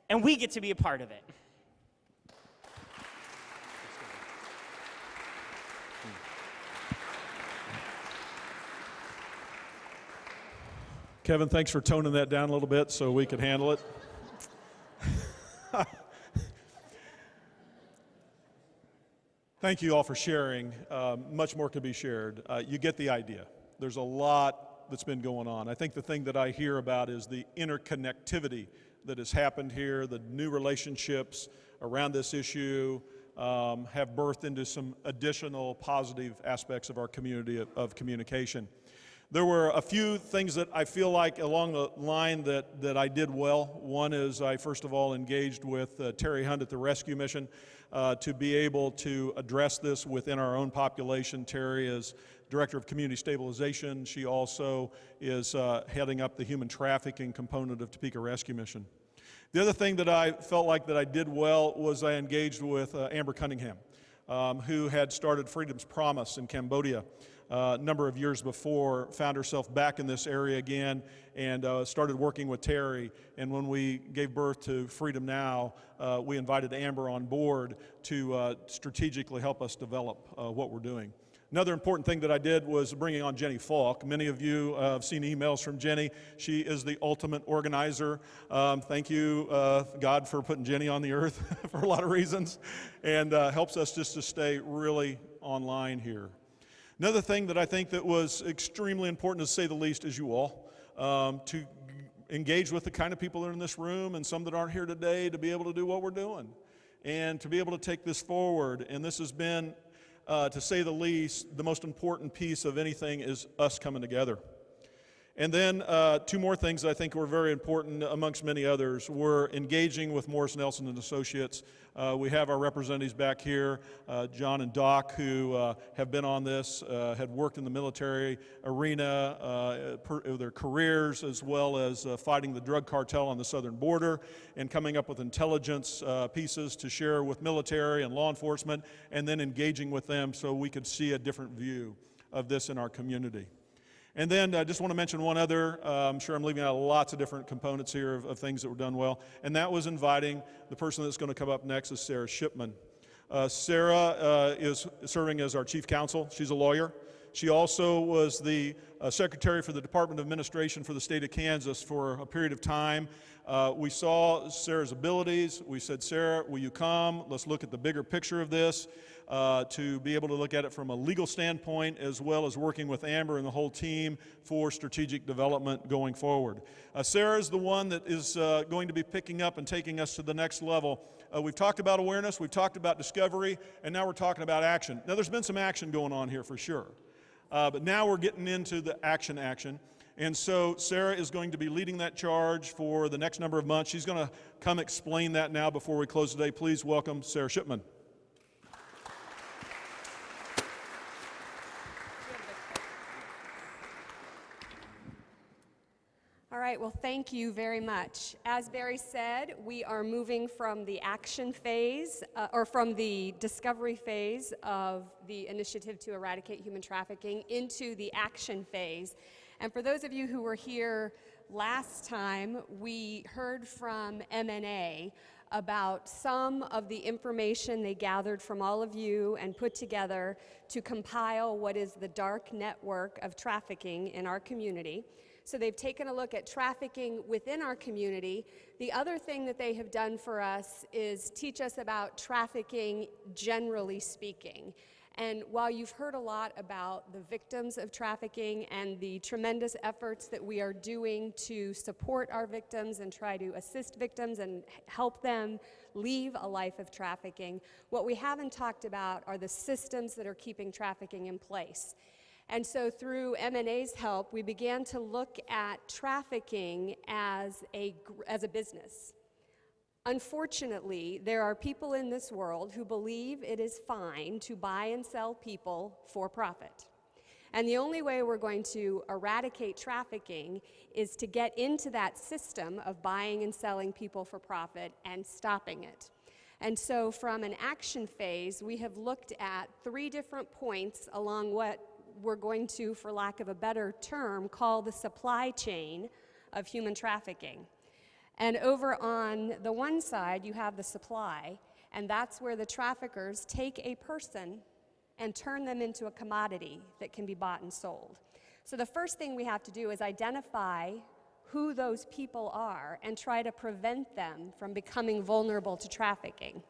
S12: and we get to be a part of it.
S8: Kevin, thanks for toning that down a little bit so we could handle it. Thank you all for sharing. Much more could be shared. You get the idea. There's a lot that's been going on. I think the thing that I hear about is the interconnectivity that has happened here, the new relationships around this issue have birthed into some additional positive aspects of our community of communication. There were a few things that I feel like along the line that I did well. One is I first of all engaged with Terry Hunt at the rescue mission to be able to address this within our own population. Terry is Director of Community Stabilization. She also is heading up the human trafficking component of Topeka Rescue Mission. The other thing that I felt like that I did well was I engaged with Amber Cunningham, who had started Freedom's Promise in Cambodia a number of years before, found herself back in this area again, and started working with Terry. And when we gave birth to Freedom Now, we invited Amber on board to strategically help us develop what we're doing. Another important thing that I did was bringing on Jenny Falk. Many of you have seen emails from Jenny. She is the ultimate organizer. Thank you, God, for putting Jenny on the earth for a lot of reasons, and helps us just to stay really online here. Another thing that I think that was extremely important, to say the least, is you all, to engage with the kind of people that are in this room and some that aren't here today, to be able to do what we're doing and to be able to take this forward. And this has been, to say the least, the most important piece of anything is us coming together. And then two more things that I think were very important amongst many others were engaging with Morris Nelson and Associates. We have our representatives back here, John and Doc, who have been on this, had worked in the military arena, their careers, as well as fighting the drug cartel on the southern border and coming up with intelligence pieces to share with military and law enforcement, and then engaging with them so we could see a different view of this in our community. And then I just want to mention one other, I'm sure I'm leaving out lots of different components here of things that were done well, and that was inviting the person that's going to come up next is Sarah Shipman. Sarah is serving as our chief counsel. She's a lawyer. She also was the secretary for the Department of Administration for the state of Kansas for a period of time. We saw Sarah's abilities. We said, Sarah, will you come? Let's look at the bigger picture of this, to be able to look at it from a legal standpoint, as well as working with Amber and the whole team for strategic development going forward. Sarah is the one that is going to be picking up and taking us to the next level. We've talked about awareness, we've talked about discovery, and now we're talking about action. Now, there's been some action going on here for sure, but now we're getting into the action. And so Sarah is going to be leading that charge for the next number of months. She's going to come explain that now before we close today. Please welcome Sarah Shipman.
S13: All right, well, thank you very much. As Barry said, we are moving from the action phase, or from the discovery phase of the initiative to eradicate human trafficking into the action phase. And for those of you who were here last time, we heard from MNA about some of the information they gathered from all of you and put together to compile what is the dark network of trafficking in our community. So they've taken a look at trafficking within our community. The other thing that they have done for us is teach us about trafficking generally speaking. And while you've heard a lot about the victims of trafficking and the tremendous efforts that we are doing to support our victims and try to assist victims and help them leave a life of trafficking, what we haven't talked about are the systems that are keeping trafficking in place. And so through MNA's help, we began to look at trafficking as a business. Unfortunately, there are people in this world who believe it is fine to buy and sell people for profit. And the only way we're going to eradicate trafficking is to get into that system of buying and selling people for profit and stopping it. And so from an action phase, we have looked at 3 different points along what we're going to, for lack of a better term, call the supply chain of human trafficking. And over on the one side, you have the supply, and that's where the traffickers take a person and turn them into a commodity that can be bought and sold. So the first thing we have to do is identify who those people are and try to prevent them from becoming vulnerable to trafficking.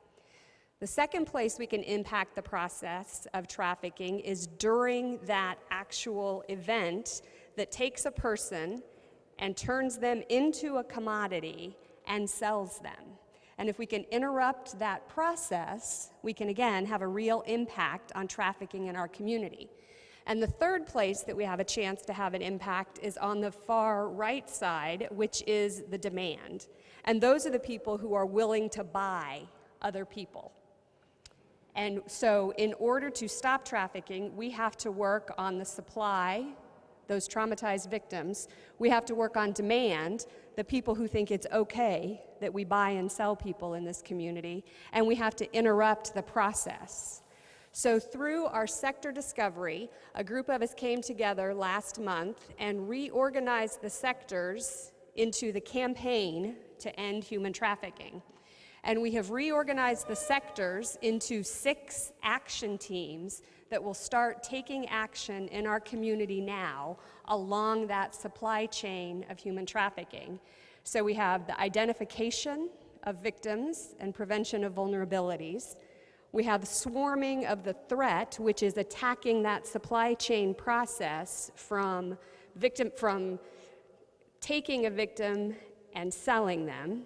S13: The second place we can impact the process of trafficking is during that actual event that takes a person and turns them into a commodity and sells them. And if we can interrupt that process, we can again have a real impact on trafficking in our community. And the third place that we have a chance to have an impact is on the far right side, which is the demand. And those are the people who are willing to buy other people. And so in order to stop trafficking, we have to work on the supply, those traumatized victims. We have to work on demand, the people who think it's okay that we buy and sell people in this community, and we have to interrupt the process. So through our sector discovery, a group of us came together last month and reorganized the sectors into the campaign to end human trafficking. And we have reorganized the sectors into 6 action teams that will start taking action in our community now along that supply chain of human trafficking. So we have the identification of victims and prevention of vulnerabilities. We have swarming of the threat, which is attacking that supply chain process from taking a victim and selling them.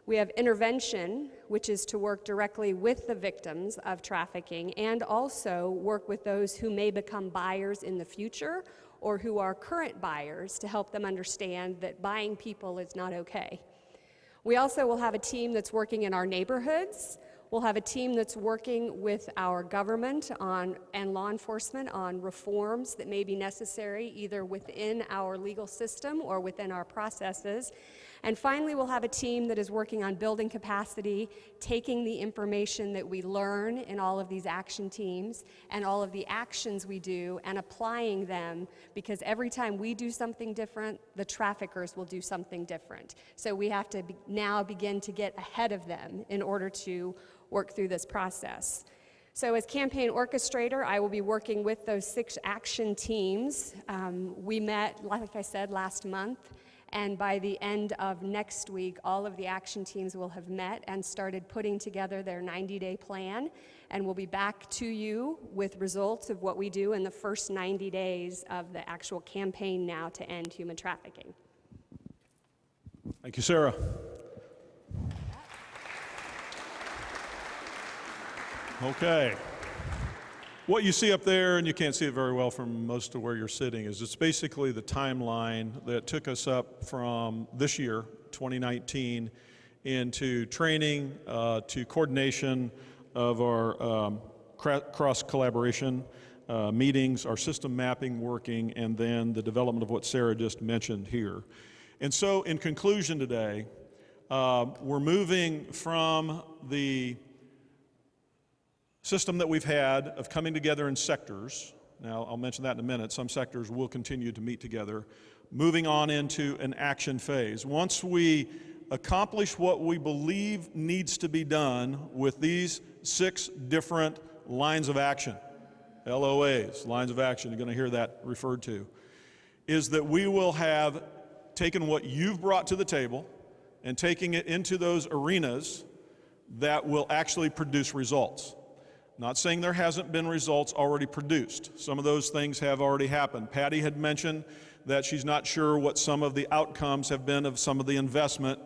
S13: We have intervention, which is to work directly with the victims of trafficking and also work with those who may become buyers in the future or who are current buyers to help them understand that buying people is not okay. We also will have a team that's working in our neighborhoods. We'll have a team that's working with our government and law enforcement on reforms that may be necessary either within our legal system or within our processes. And finally, we'll have a team that is working on building capacity, taking the information that we learn in all of these action teams and all of the actions we do and applying them, because every time we do something different, the traffickers will do something different. So we have to now begin to get ahead of them in order to work through this process. So as campaign orchestrator, I will be working with those 6 action teams. We met, like I said, last month, and by the end of next week, all of the action teams will have met and started putting together their 90-day plan, and we'll be back to you with results of what we do in the first 90 days of the actual campaign now to end human trafficking.
S8: Thank you, Sarah. Okay. What you see up there, and you can't see it very well from most of where you're sitting, is it's basically the timeline that took us up from this year, 2019, into training, to coordination of our cross-collaboration meetings, our system mapping working, and then the development of what Sarah just mentioned here. And so in conclusion today, we're moving from the system that we've had of coming together in sectors. Now, I'll mention that in a minute. Some sectors will continue to meet together. Moving on into an action phase. Once we accomplish what we believe needs to be done with these 6 different lines of action, LOAs, lines of action, you're going to hear that referred to, is that we will have taken what you've brought to the table and taking it into those arenas that will actually produce results. Not saying there hasn't been results already produced. Some of those things have already happened. Patty had mentioned that she's not sure what some of the outcomes have been of some of the investment,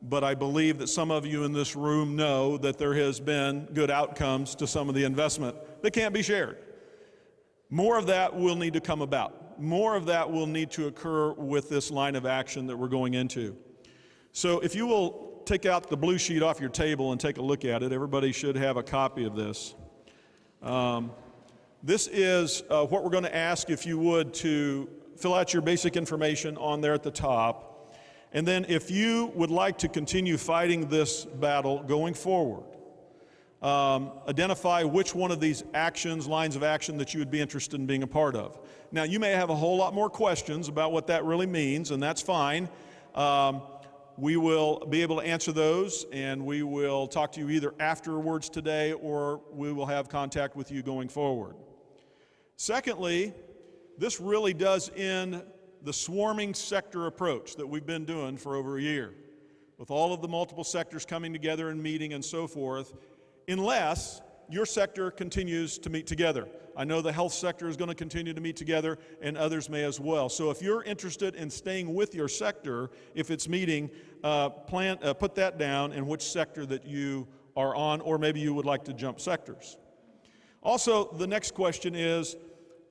S8: but I believe that some of you in this room know that there has been good outcomes to some of the investment that can't be shared. More of that will need to come about. More of that will need to occur with this line of action that we're going into. So if you will take out the blue sheet off your table and take a look at it. Everybody should have a copy of this. This is what we're going to ask, if you would, to fill out your basic information on there at the top. And then if you would like to continue fighting this battle going forward, identify which one of these actions, lines of action, that you would be interested in being a part of. Now, you may have a whole lot more questions about what that really means, and that's fine. We will be able to answer those, and we will talk to you either afterwards today, or we will have contact with you going forward. Secondly, this really does end the swarming sector approach that we've been doing for over a year, with all of the multiple sectors coming together and meeting and so forth, unless your sector continues to meet together. I know the health sector is going to continue to meet together, and others may as well. So if you're interested in staying with your sector, if it's meeting, put that down in which sector that you are on, or maybe you would like to jump sectors. Also, the next question is,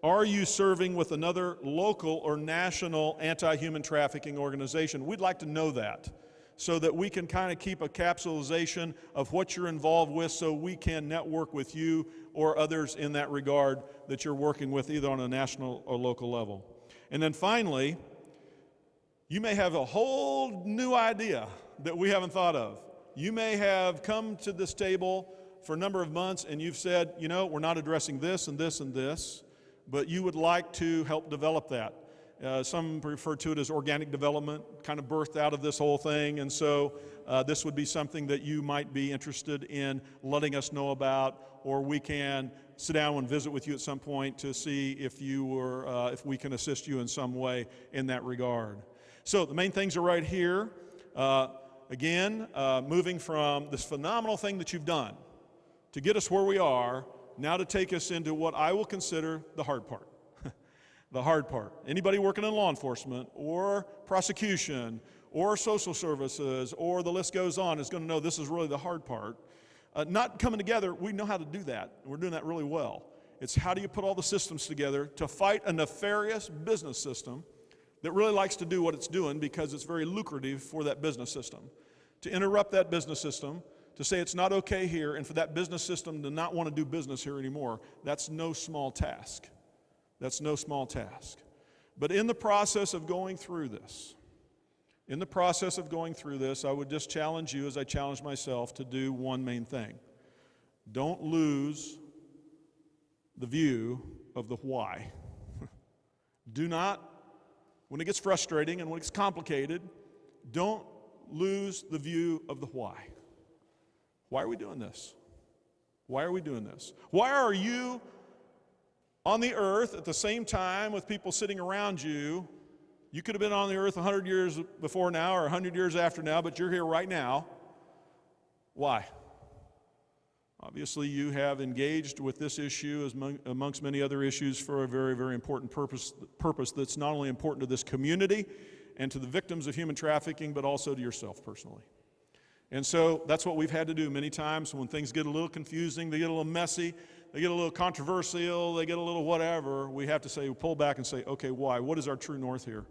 S8: are you serving with another local or national anti-human trafficking organization? We'd like to know that, so that we can kind of keep a capsulization of what you're involved with, so we can network with you or others in that regard that you're working with, either on a national or local level. And then finally, you may have a whole new idea that we haven't thought of. You may have come to this table for a number of months and you've said, you know, we're not addressing this and this and this, but you would like to help develop that. Some refer to it as organic development, kind of birthed out of this whole thing, and so this would be something that you might be interested in letting us know about, or we can sit down and visit with you at some point to see if if we can assist you in some way in that regard. So the main things are right here. Again, moving from this phenomenal thing that you've done to get us where we are, now to take us into what I will consider the hard part. The hard part. Anybody working in law enforcement or prosecution or social services, or the list goes on, is going to know this is really the hard part. Not coming together, we know how to do that. We're doing that really well. It's how do you put all the systems together to fight a nefarious business system that really likes to do what it's doing because it's very lucrative for that business system. To interrupt that business system, to say it's not okay here, and for that business system to not want to do business here anymore, that's no small task. That's no small task. But in the process of going through this, I would just challenge you, as I challenge myself, to do one main thing. Don't lose the view of the why. Do not, when it gets frustrating and when it gets complicated, don't lose the view of the why. Why are we doing this? Why are we doing this? Why are you on the earth at the same time with people sitting around you? You could have been on the earth 100 years before now or 100 years after now, but you're here right now. Why? Obviously, you have engaged with this issue as amongst many other issues for a very, very important purpose that's not only important to this community and to the victims of human trafficking, but also to yourself personally. And so that's what we've had to do many times when things get a little confusing, they get a little messy, they get a little controversial, they get a little whatever. We have to say, pull back and say, okay, why? What is our true north here?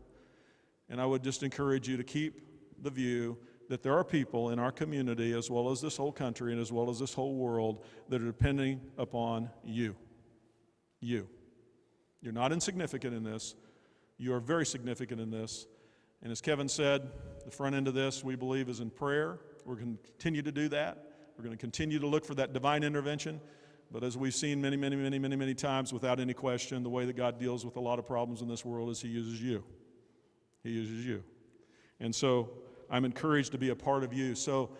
S8: And I would just encourage you to keep the view that there are people in our community, as well as this whole country and as well as this whole world, that are depending upon you. You. You're not insignificant in this. You are very significant in this. And as Kevin said, the front end of this, we believe, is in prayer. We're going to continue to do that. We're going to continue to look for that divine intervention. But as we've seen many times, without any question, the way that God deals with a lot of problems in this world is He uses you. He uses you. And so I'm encouraged to be a part of you. So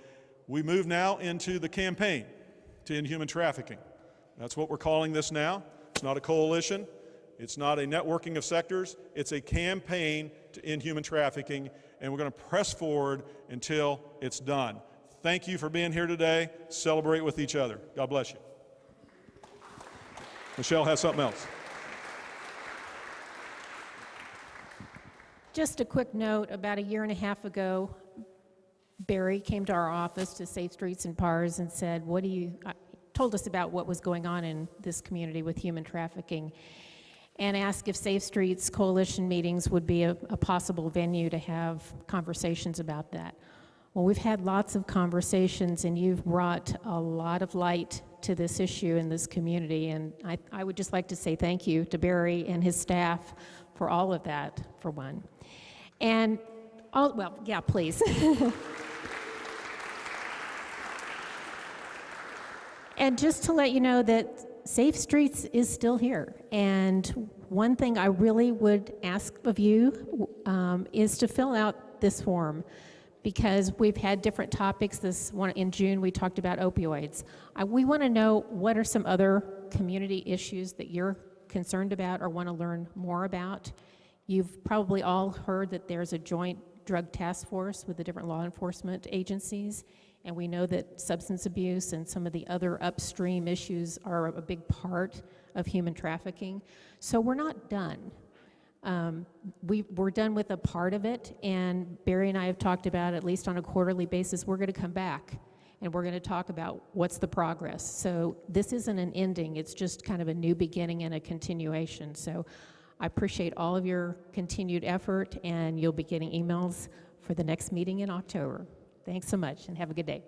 S8: we move now into the campaign to end human trafficking. That's what we're calling this now. It's not a coalition. It's not a networking of sectors. It's a campaign to end human trafficking, and we're going to press forward until it's done. Thank you for being here today. Celebrate with each other. God bless you. Michelle has something else.
S5: Just a quick note, about a year and a half ago, Barry came to our office to Safe Streets and PARS and said, told us about what was going on in this community with human trafficking, and asked if Safe Streets Coalition meetings would be a possible venue to have conversations about that. Well, we've had lots of conversations, and you've brought a lot of light to this issue in this community, and I would just like to say thank you to Barry and his staff for all of that, for one. And, well, yeah, please. And just to let you know that Safe Streets is still here. And one thing I really would ask of you is to fill out this form, because we've had different topics. This one in June, we talked about opioids. We want to know what are some other community issues that you're concerned about or want to learn more about. You've probably all heard that there's a joint drug task force with the different law enforcement agencies, and we know that substance abuse and some of the other upstream issues are a big part of human trafficking. So we're not done. We're done with a part of it, and Barry and I have talked about, at least on a quarterly basis, we're going to come back and we're going to talk about what's the progress. So this isn't an ending, it's just kind of a new beginning and a continuation. So I appreciate all of your continued effort, and you'll be getting emails for the next meeting in October. Thanks so much, and have a good day.